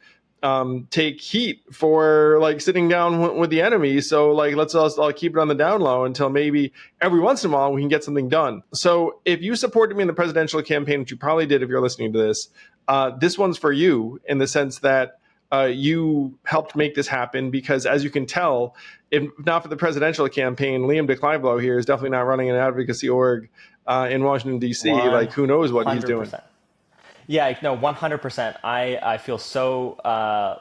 take heat for sitting down with the enemy. So let's all keep it on the down low until maybe every once in a while we can get something done. So if you supported me in the presidential campaign, which you probably did if you're listening to this, this one's for you in the sense that you helped make this happen, because as you can tell, if not for the presidential campaign, Liam deClive-Lowe here is definitely not running an advocacy org in Washington, D.C. Who knows what he's doing. Yeah, no, 100%. I feel so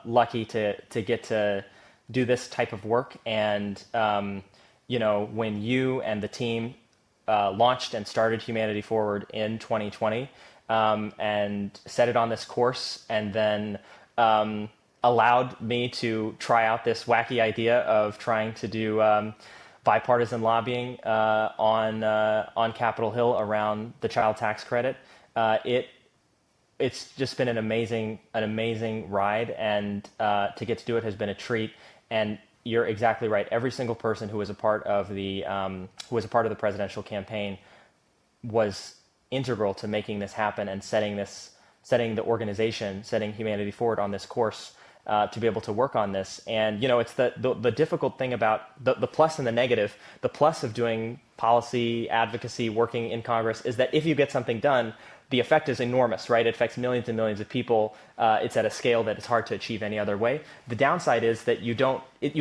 lucky to get to do this type of work. And, when you and the team launched and started Humanity Forward in 2020 and set it on this course, and then allowed me to try out this wacky idea of trying to do bipartisan lobbying on Capitol Hill around the child tax credit. It's just been an amazing ride, and to get to do it has been a treat. And you're exactly right. Every single person who was a part of the presidential campaign was integral to making this happen and setting the organization, setting Humanity Forward on this course to be able to work on this. And, it's the difficult thing about the plus and the negative. The plus of doing policy advocacy, working in Congress, is that if you get something done, the effect is enormous, right? It affects millions and millions of people. It's at a scale that it's hard to achieve any other way. The downside is that you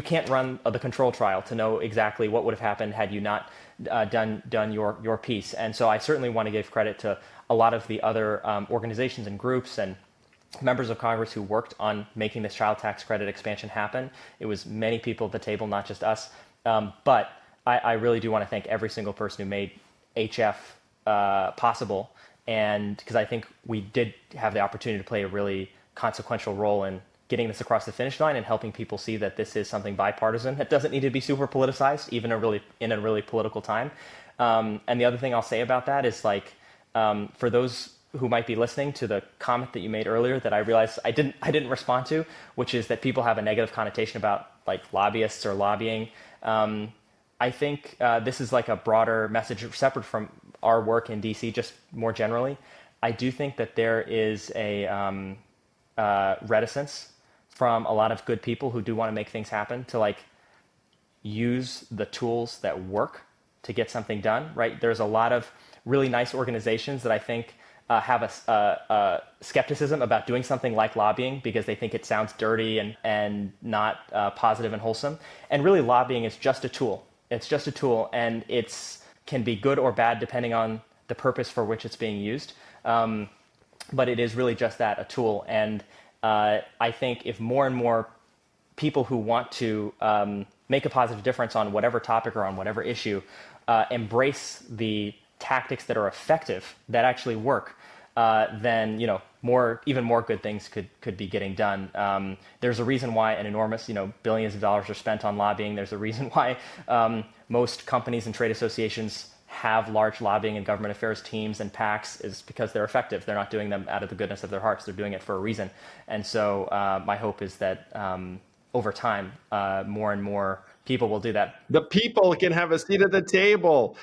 can't run the control trial to know exactly what would have happened had you not done your piece. And so I certainly want to give credit to a lot of the other organizations and groups and members of Congress who worked on making this child tax credit expansion happen. It was many people at the table, not just us. But I really do want to thank every single person who made HF possible. And because I think we did have the opportunity to play a really consequential role in getting this across the finish line and helping people see that this is something bipartisan. It doesn't need to be super politicized, even in a really political time. And the other thing I'll say about that is, like, for those who might be listening to the comment that you made earlier that I realized I didn't respond to, which is that people have a negative connotation about, like, lobbyists or lobbying. I think this is like a broader message separate from our work in DC, just more generally. I do think that there is a reticence from a lot of good people who do want to make things happen to, like, use the tools that work to get something done, right? There's a lot of really nice organizations that I think have a skepticism about doing something like lobbying because they think it sounds dirty and not positive and wholesome. And really, lobbying is just a tool. It's just a tool, and it's can be good or bad depending on the purpose for which it's being used. But it is really just that, a tool. And I think if more and more people who want to make a positive difference on whatever topic or on whatever issue embrace the tactics that are effective, that actually work, then even more good things could be getting done. There's a reason why an enormous billions of dollars are spent on lobbying. There's a reason why most companies and trade associations have large lobbying and government affairs teams and PACs, is because they're effective. They're not doing them out of the goodness of their hearts. They're doing it for a reason. And so my hope is that over time, more and more people will do that. The people can have a seat at the table.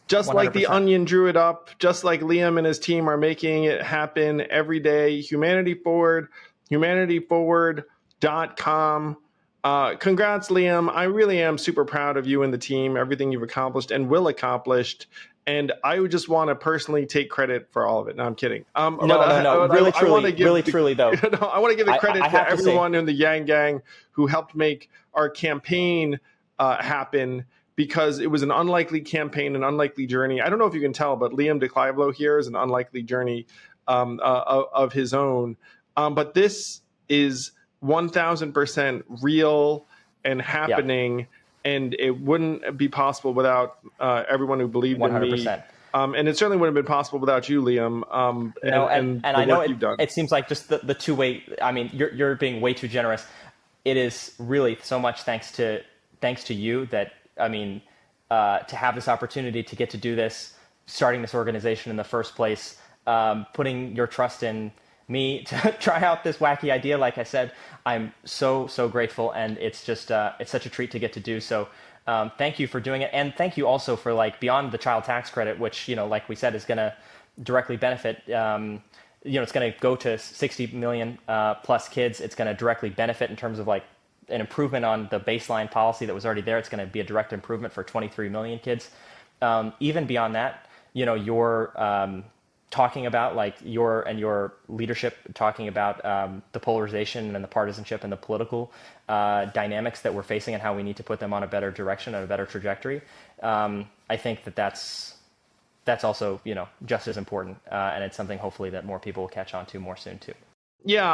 Just 100%. Like the Onion drew it up, just like Liam and his team are making it happen every day. Humanity Forward, humanityforward.com. Congrats, Liam. I really am super proud of you and the team, everything you've accomplished and will accomplish. And I would just want to personally take credit for all of it. No, I'm kidding. No. Really, truly, though. I want to give the credit to everyone in the Yang Gang who helped make our campaign happen, because it was an unlikely campaign, an unlikely journey. I don't know if you can tell, but Liam deClive-Lowe here is an unlikely journey of his own. But this is 1,000% real and happening. Yeah. And it wouldn't be possible without everyone who believed 100%. In me. And it certainly wouldn't have been possible without you, Liam. And I know it seems like just the two-way. I mean, you're being way too generous. It is really so much thanks to you that, I mean, to have this opportunity to get to do this, starting this organization in the first place, putting your trust in me to try out this wacky idea. Like I said, I'm so grateful, and it's just it's such a treat to get to do. So thank you for doing it, and thank you also for, like, beyond the child tax credit, which like we said is going to directly benefit. It's going to go to 60 million plus kids. It's going to directly benefit in terms of, like, an improvement on the baseline policy that was already there. It's going to be a direct improvement for 23 million kids. Even beyond that, you're talking about, like, your leadership talking about the polarization and the partisanship and the political dynamics that we're facing and how we need to put them on a better direction and a better trajectory. I think that's also just as important, and it's something hopefully that more people will catch on to more soon too. Yeah,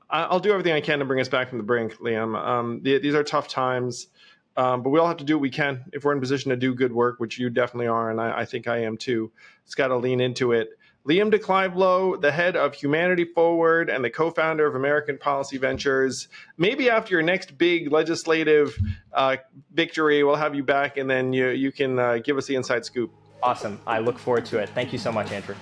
I'll do everything I can to bring us back from the brink, Liam. These are tough times, but we all have to do what we can if we're in a position to do good work, which you definitely are, and I think I am too. It's got to lean into it. Liam deClive-Lowe, the head of Humanity Forward and the co-founder of American Policy Ventures. Maybe after your next big legislative victory, we'll have you back, and then you can give us the inside scoop. Awesome. I look forward to it. Thank you so much, Andrew.